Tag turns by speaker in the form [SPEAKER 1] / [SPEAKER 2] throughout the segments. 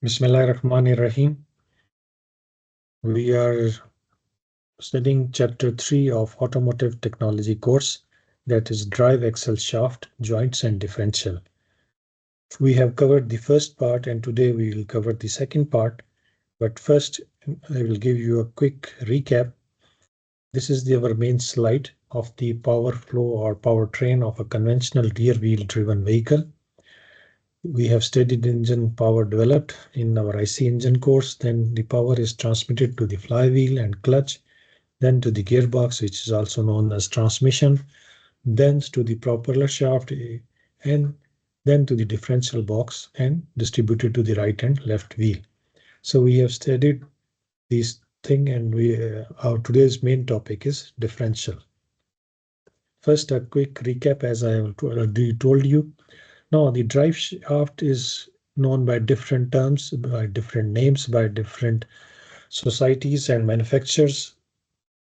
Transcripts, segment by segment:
[SPEAKER 1] Bismillahirrahmanirrahim. We are studying chapter 3 of automotive technology course, that is drive axle shaft, joints and differential. We have covered the first part and today we will cover the second part. But first I will give you a quick recap. This is our main slide of the power flow or powertrain of a conventional rear wheel driven vehicle. We have studied engine power developed in our IC engine course. Then the power is transmitted to the flywheel and clutch, then to the gearbox, which is also known as transmission, then to the propeller shaft, and then to the differential box and distributed to the right and left wheel. So we have studied this thing, and our today's main topic is differential. First, a quick recap, as I have already told you. Now, the drive shaft is known by different terms, by different names, by different societies and manufacturers,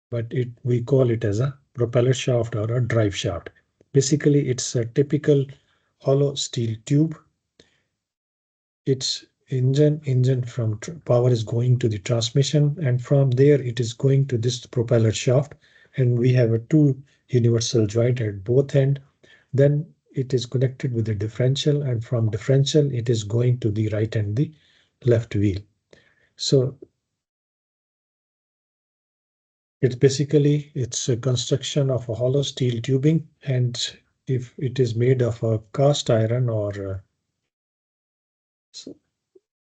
[SPEAKER 1] but we call it as a propeller shaft or a drive shaft. Basically, it's a typical hollow steel tube. It's engine from power is going to the transmission, and from there it is going to this propeller shaft, and we have a two universal joint at both ends. Then it is connected with the differential, and from differential it is going to the right and the left wheel. So it's a construction of a hollow steel tubing, and if it is made of a cast iron or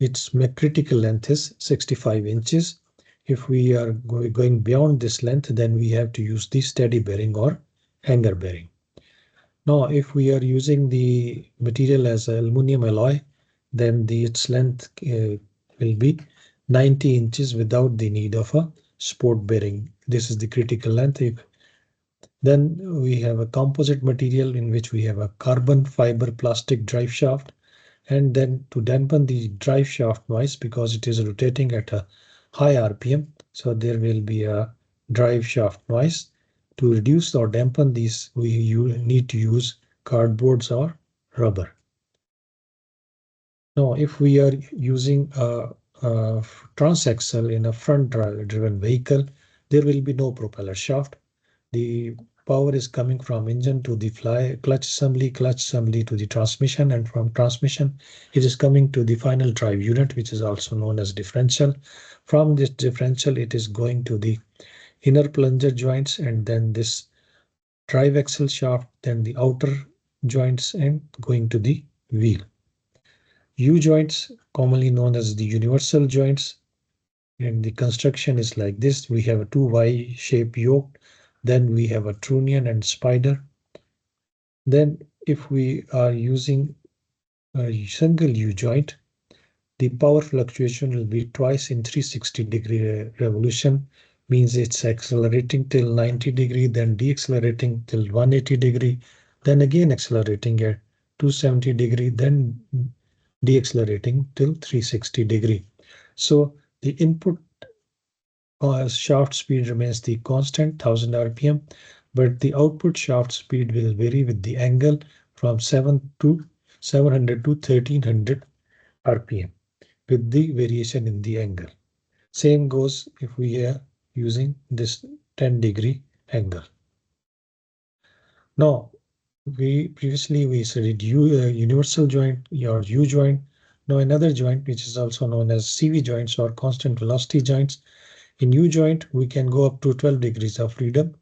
[SPEAKER 1] its critical length is 65 inches. If we are going beyond this length, then we have to use the steady bearing or hanger bearing. Now, if we are using the material as aluminum alloy, then its length will be 90 inches without the need of a sport bearing. This is the critical length. Then we have a composite material in which we have a carbon fiber plastic drive shaft. And then to dampen the drive shaft noise, because it is rotating at a high RPM, so there will be a drive shaft noise. To reduce or dampen these, we need to use cardboards or rubber. Now, if we are using a transaxle in a front-driven vehicle, there will be no propeller shaft. The power is coming from engine to the clutch assembly to the transmission, and from transmission it is coming to the final drive unit, which is also known as differential. From this differential it is going to the inner plunger joints, and then this drive axle shaft, then the outer joints, and going to the wheel. U-joints, commonly known as the universal joints, and the construction is like this. We have a two Y-shaped yoke, then we have a trunnion and spider. Then if we are using a single U-joint, the power fluctuation will be twice in 360-degree revolution, means it's accelerating till 90 degree, then deaccelerating till 180 degree, then again accelerating at 270 degree, then deaccelerating till 360 degree. So the input shaft speed remains the constant 1000 RPM, but the output shaft speed will vary with the angle from 700 to 1300 RPM with the variation in the angle. Same goes if we are using this 10-degree angle. Now, previously we studied universal joint or U joint. Now another joint which is also known as CV joints or constant velocity joints. In U joint we can go up to 12 degrees of freedom,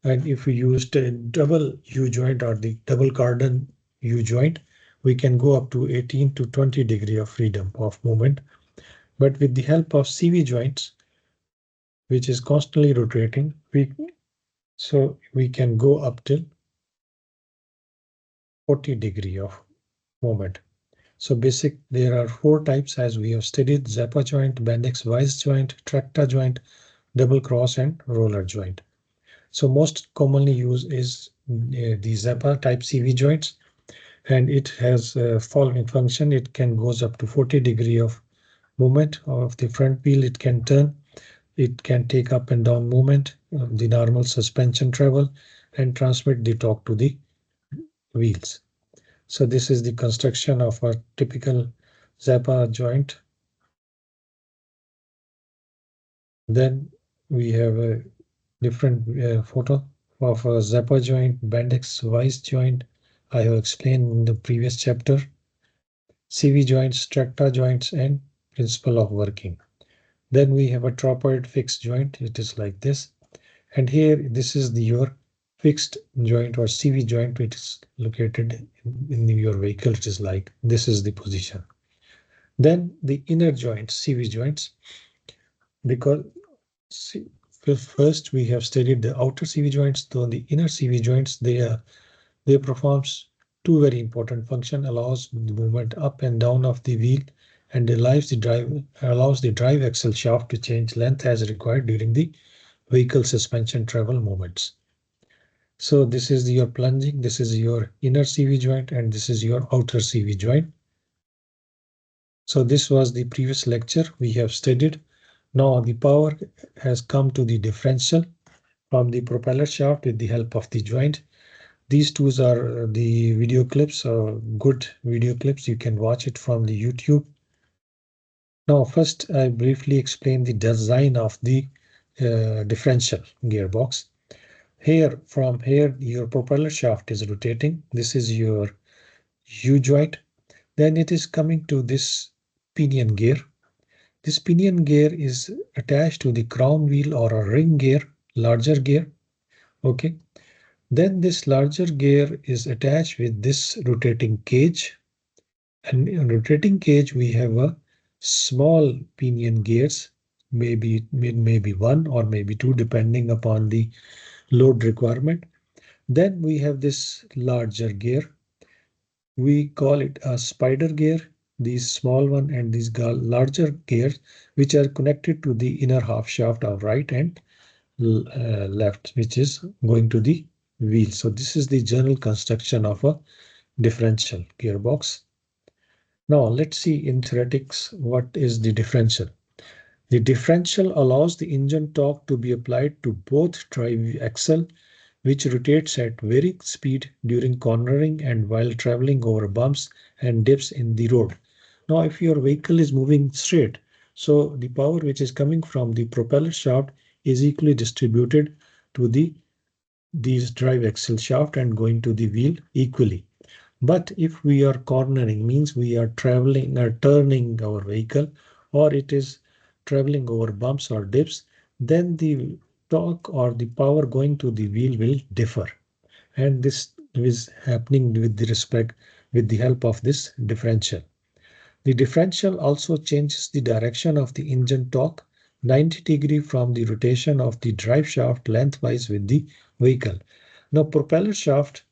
[SPEAKER 1] and if we used a double U joint or the double cardan U joint, we can go up to 18 to 20 degree of freedom of movement. But with the help of CV joints, which is constantly rotating, we can go up till 40 degree of movement. So there are four types as we have studied: Zappa joint, Bendix Weiss joint, Tracta joint, double cross and roller joint. So most commonly used is the Zappa type CV joints, and it has a following function. It can goes up to 40 degree of movement of the front wheel. It can turn, it can take up and down movement, the normal suspension travel, and transmit the torque to the wheels. So this is the construction of a typical Zappa joint Then we have a different photo of a zapper joint, Bendix Weiss joint. I have explained in the previous chapter. CV joints, tractor joints, and principle of working. Then we have a tropoid fixed joint. It is like this. And here, this is your fixed joint or CV joint, which is located in your vehicle. It is like this is the position. Then the inner joints, CV joints, because see, first we have studied the outer CV joints, though the inner CV joints, they performs two very important functions, allows the movement up and down of the wheel and allows the drive axle shaft to change length as required during the vehicle suspension travel movements. So this is your plunging, this is your inner CV joint, and this is your outer CV joint. So this was the previous lecture we have studied. Now the power has come to the differential from the propeller shaft with the help of the joint. These two are the video clips, good video clips. You can watch it from the YouTube. Now, first, I briefly explain the design of the differential gearbox. From here, your propeller shaft is rotating. This is your U joint. Then it is coming to this pinion gear. This pinion gear is attached to the crown wheel or a ring gear, larger gear. Okay. Then this larger gear is attached with this rotating cage. And in rotating cage, we have a small pinion gears, maybe one or maybe two, depending upon the load requirement. Then we have this larger gear. We call it a spider gear, these small one and these larger gears, which are connected to the inner half shaft of right and left, which is going to the wheel. So this is the general construction of a differential gearbox. Now let's see in theoretics what is the differential. The differential allows the engine torque to be applied to both drive axle, which rotates at varying speed during cornering and while traveling over bumps and dips in the road. Now, if your vehicle is moving straight, so the power which is coming from the propeller shaft is equally distributed to these drive axle shaft and going to the wheel equally. But if we are cornering, means we are traveling or turning our vehicle, or it is traveling over bumps or dips, then the torque or the power going to the wheel will differ. And this is happening with the help of this differential. The differential also changes the direction of the engine torque 90° from the rotation of the drive shaft lengthwise with the vehicle. Now, propeller shaft,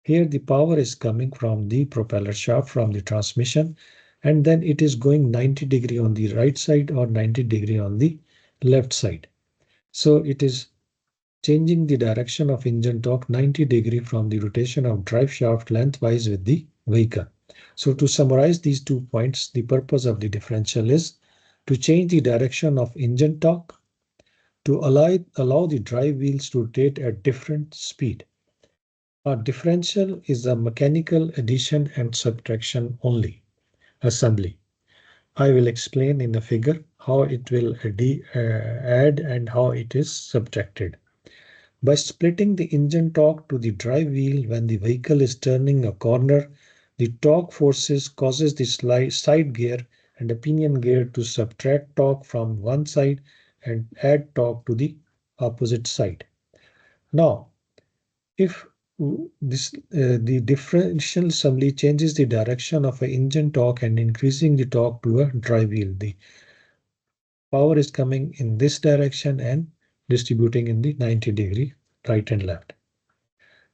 [SPEAKER 1] here the power is coming from the propeller shaft from the transmission, and then it is going 90° on the right side or 90° on the left side. So it is changing the direction of engine torque 90° from the rotation of drive shaft lengthwise with the vehicle. So to summarize these 2 points, the purpose of the differential is to change the direction of engine torque to allow the drive wheels to rotate at different speed. A differential is a mechanical addition and subtraction only assembly. I will explain in the figure how it will add and how it is subtracted. By splitting the engine torque to the drive wheel when the vehicle is turning a corner, the torque forces causes the side gear and the pinion gear to subtract torque from one side and add torque to the opposite side. Now, if the differential assembly changes the direction of an engine torque and increasing the torque to a drive wheel, the power is coming in this direction and distributing in the 90° right and left.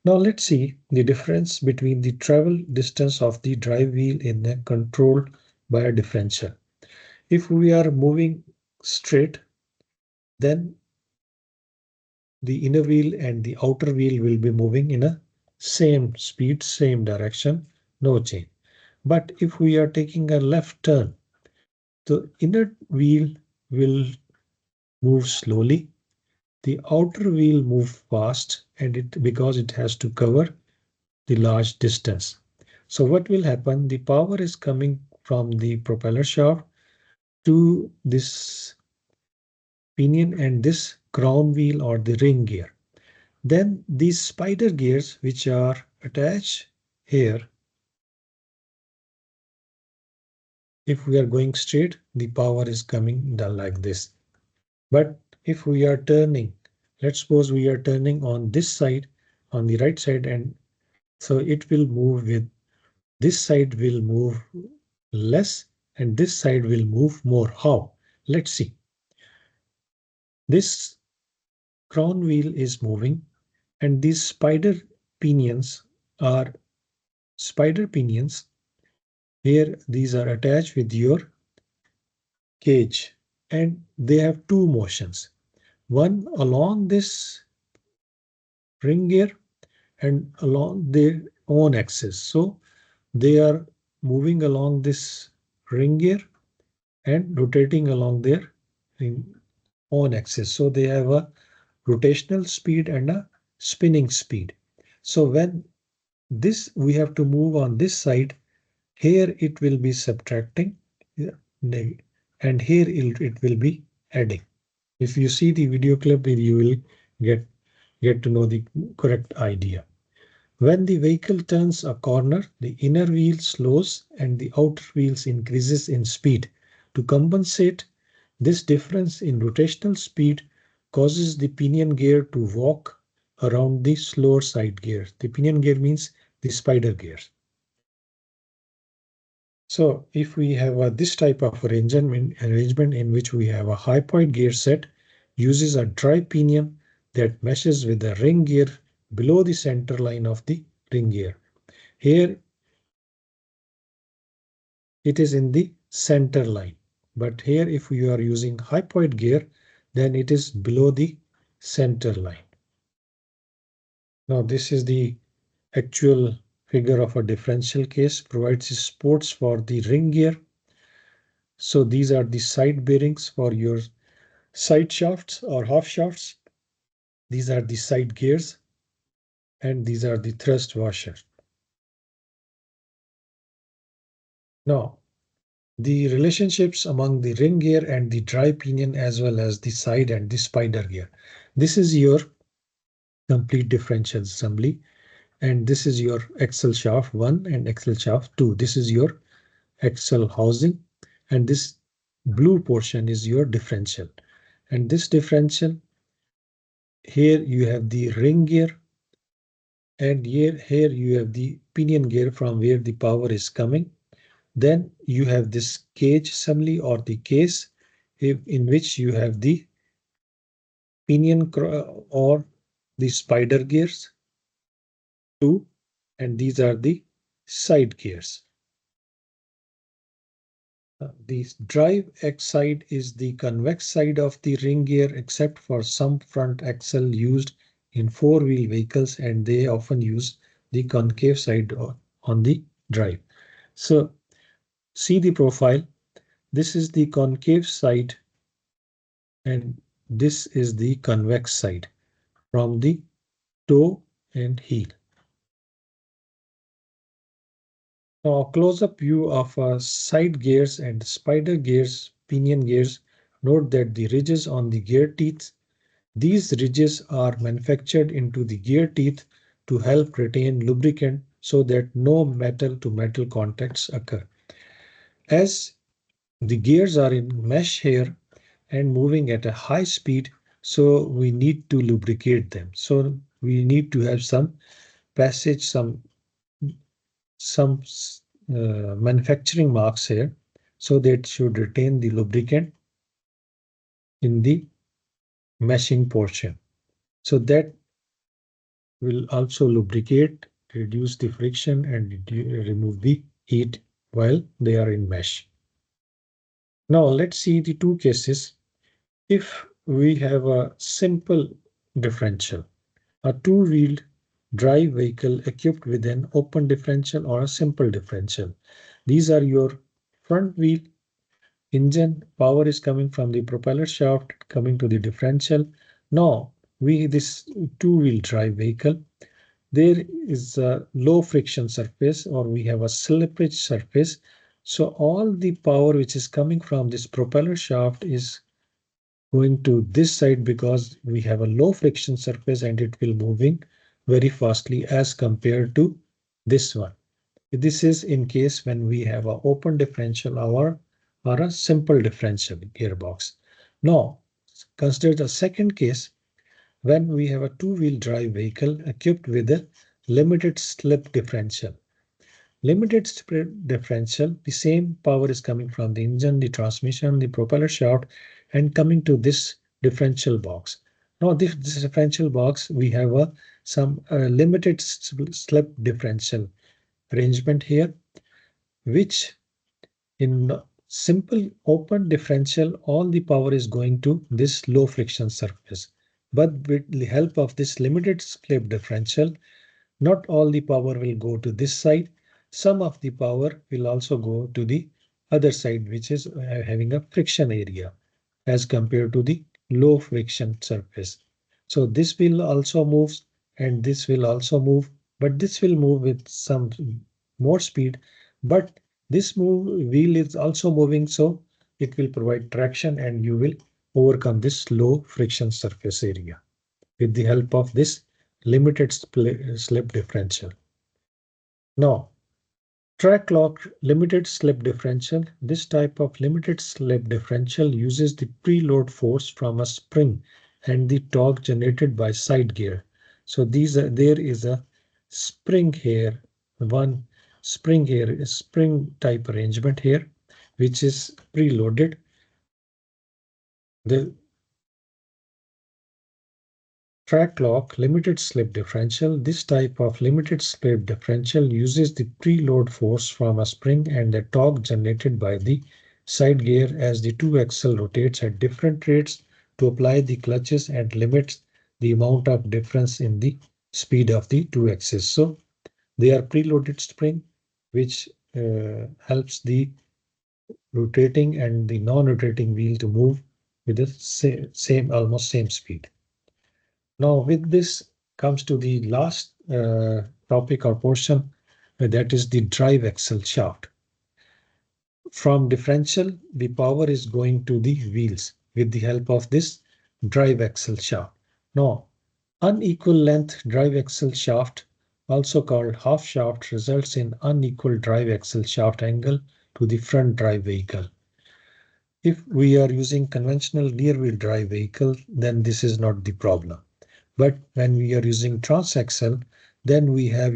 [SPEAKER 1] Now let's see the difference between the travel distance of the drive wheel in a controlled by a differential. If we are moving straight, then the inner wheel and the outer wheel will be moving in a same speed, same direction, no change. But if we are taking a left turn, the inner wheel will move slowly, the outer wheel move fast, and because it has to cover the large distance. So what will happen? The power is coming from the propeller shaft to this pinion and this crown wheel or the ring gear. Then these spider gears which are attached here, if we are going straight, the power is coming down like this. But if we are turning, let's suppose we are turning on this side, on the right side, and so it will move with this side will move less and this side will move more. How? Let's see. This crown wheel is moving and these are spider pinions. Here these are attached with your cage and they have two motions. One along this ring gear and along their own axis. So they are moving along this ring gear and rotating along their own axis. So they have a rotational speed and a spinning speed. So when this we have to move on this side, here it will be subtracting and here it will be adding. If you see the video clip, you will get to know the correct idea. When the vehicle turns a corner, the inner wheel slows and the outer wheels increases in speed. To compensate, this difference in rotational speed causes the pinion gear to walk around the slower side gear. The pinion gear means the spider gears. So if we have this type of arrangement in which we have a high-point gear set, uses a drive pinion that meshes with the ring gear below the center line of the ring gear. Here it is in the center line, but here if you are using high-point gear, then it is below the center line. Now this is the actual figure of a differential case, provides supports for the ring gear. So these are the side bearings for your side shafts or half shafts. These are the side gears and these are the thrust washers. Now, the relationships among the ring gear and the drive pinion as well as the side and the spider gear. This is your complete differential assembly and this is your axle shaft 1 and axle shaft 2. This is your axle housing and this blue portion is your differential. And this differential, here you have the ring gear and here you have the pinion gear from where the power is coming. Then you have this cage assembly or the case in which you have the pinion or the spider gears 2 and these are the side gears. The drive X side is the convex side of the ring gear except for some front axle used in four-wheel vehicles and they often use the concave side on the drive. So see the profile. This is the concave side and this is the convex side from the toe and heel. Now a close-up view of side gears and spider gears, pinion gears. Note that the ridges on the gear teeth, these ridges are manufactured into the gear teeth to help retain lubricant so that no metal-to-metal contacts occur. As the gears are in mesh here and moving at a high speed, so we need to lubricate them. So we need to have some passage, some manufacturing marks here, so that should retain the lubricant in the meshing portion. So that will also lubricate, reduce the friction and remove the heat while they are in mesh. Now let's see the two cases. If we have a simple differential, a two-wheeled drive vehicle equipped with an open differential or a simple differential. These are your front wheel engine, power is coming from the propeller shaft coming to the differential. Now this two-wheel drive vehicle, there is a low friction surface or we have a slippage surface. So all the power which is coming from this propeller shaft is going to this side because we have a low friction surface and it will moving very fastly as compared to this one. This is in case when we have an open differential or a simple differential gearbox. Now, consider the second case when we have a two-wheel drive vehicle equipped with a limited slip differential. Limited slip differential, the same power is coming from the engine, the transmission, the propeller shaft, and coming to this differential box. Now, this differential box, we have some limited slip differential arrangement here, which in simple open differential, all the power is going to this low friction surface. But with the help of this limited slip differential, not all the power will go to this side. Some of the power will also go to the other side, which is having a friction area as compared to the low friction surface. So this will also move and this will also move, but this will move with some more speed. But this wheel is also moving, so it will provide traction and you will overcome this low friction surface area with the help of this limited slip differential. Now, track lock limited slip differential. This type of limited slip differential uses the preload force from a spring and the torque generated by side gear. So there is a spring here, one spring here, a spring type arrangement here, which is preloaded. The track lock limited slip differential. This type of limited slip differential uses the preload force from a spring and the torque generated by the side gear as the two axle rotates at different rates to apply the clutches and limits the amount of difference in the speed of the two axes. So they are preloaded spring, which helps the rotating and the non-rotating wheel to move with the almost same speed. Now, with this comes to the last topic or portion, that is the drive axle shaft. From differential, the power is going to the wheels with the help of this drive axle shaft. Now, unequal length drive axle shaft, also called half shaft, results in unequal drive axle shaft angle to the front drive vehicle. If we are using conventional rear wheel drive vehicle, then this is not the problem. But when we are using transaxle, then we have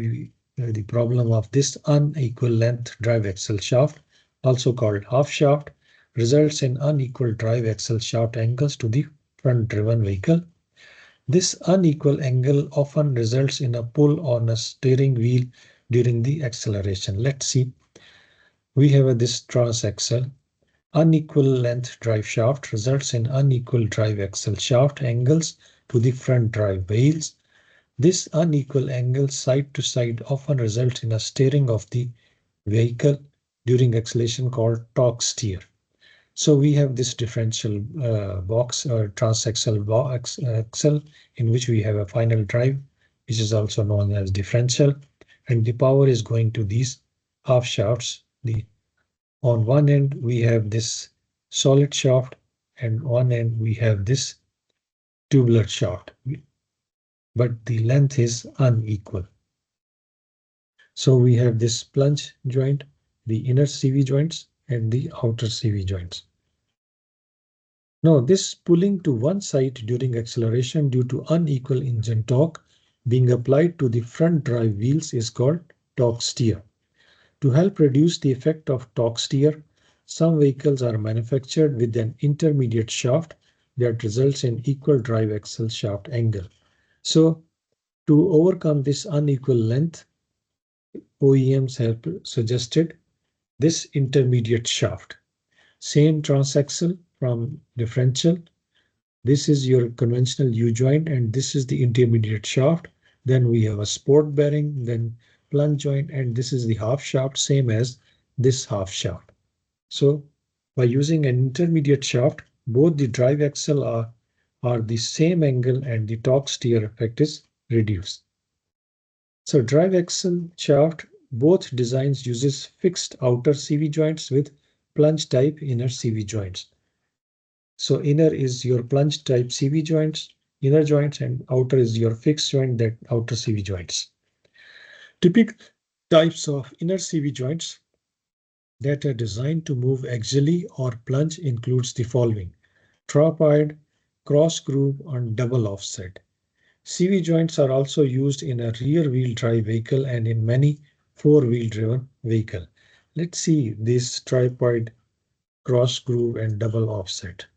[SPEAKER 1] the problem of this unequal length drive axle shaft, also called half shaft, results in unequal drive axle shaft angles to the front driven vehicle. This unequal angle often results in a pull on a steering wheel during the acceleration. Let's see. We have this transaxle. Unequal length drive shaft results in unequal drive axle shaft angles to the front drive wheels. This unequal angle side to side often results in a steering of the vehicle during acceleration called torque steer. So we have this differential box or transaxle axle in which we have a final drive, which is also known as differential, and the power is going to these half shafts. On one end we have this solid shaft, and one end we have this tubular shaft, but the length is unequal. So we have this plunge joint, the inner CV joints, and the outer CV joints. Now, this pulling to one side during acceleration due to unequal engine torque being applied to the front drive wheels is called torque steer. To help reduce the effect of torque steer, some vehicles are manufactured with an intermediate shaft that results in equal drive axle shaft angle. So, to overcome this unequal length, OEMs have suggested this intermediate shaft. Same transaxle from differential. This is your conventional U-joint and this is the intermediate shaft. Then we have a sport bearing, then plunge joint, and this is the half shaft, same as this half shaft. So by using an intermediate shaft, both the drive axle are the same angle and the torque steer effect is reduced. So drive axle shaft, both designs uses fixed outer CV joints with plunge type inner CV joints. So inner is your plunge type CV joints, inner joints, and outer is your fixed joint, that outer CV joints. Typical types of inner CV joints that are designed to move axially or plunge includes the following: trapezoid, cross groove, and double offset. CV joints are also used in a rear-wheel drive vehicle and in many four-wheel driven vehicle. Let's see this tripod, cross groove, and double offset.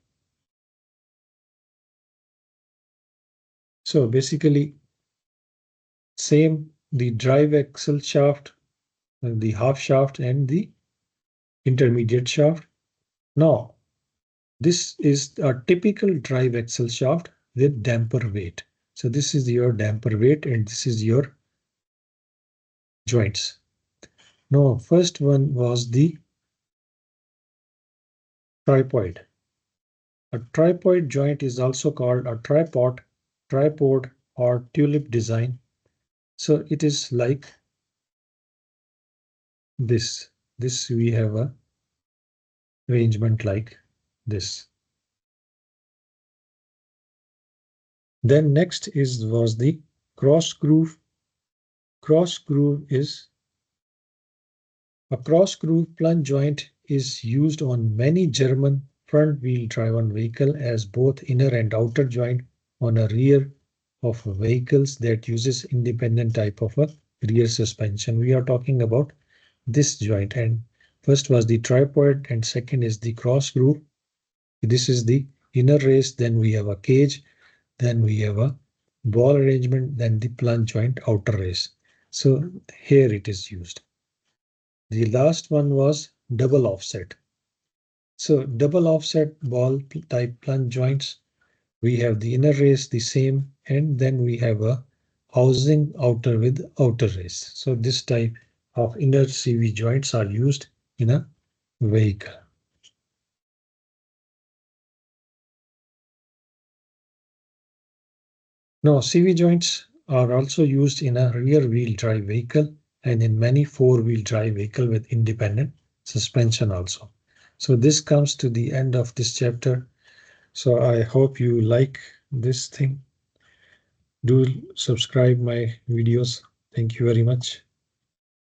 [SPEAKER 1] So basically, same the drive axle shaft, the half shaft, and the intermediate shaft. Now, this is a typical drive axle shaft with damper weight. So this is your damper weight and this is your joints. Now, first one was the tripod. A tripod joint is also called a tripod, or tulip design. So it is like this. This we have a arrangement like this. Then next was the cross groove. Cross groove is a cross groove plunge joint is used on many German front wheel driven vehicle as both inner and outer joint on a rear of vehicles that uses independent type of a rear suspension. We are talking about this joint, and first was the tripod and second is the cross groove. This is the inner race, then we have a cage, then we have a ball arrangement, then the plunge joint outer race. So here it is used. The last one was double offset. So double offset ball type plunge joints, we have the inner race the same, and then we have a housing outer with outer race. So this type of inner CV joints are used in a vehicle. Now, CV joints are also used in a rear wheel drive vehicle and in many four-wheel drive vehicle with independent suspension also. So this comes to the end of this chapter. So I hope you like this thing. Do subscribe my videos. Thank you very much.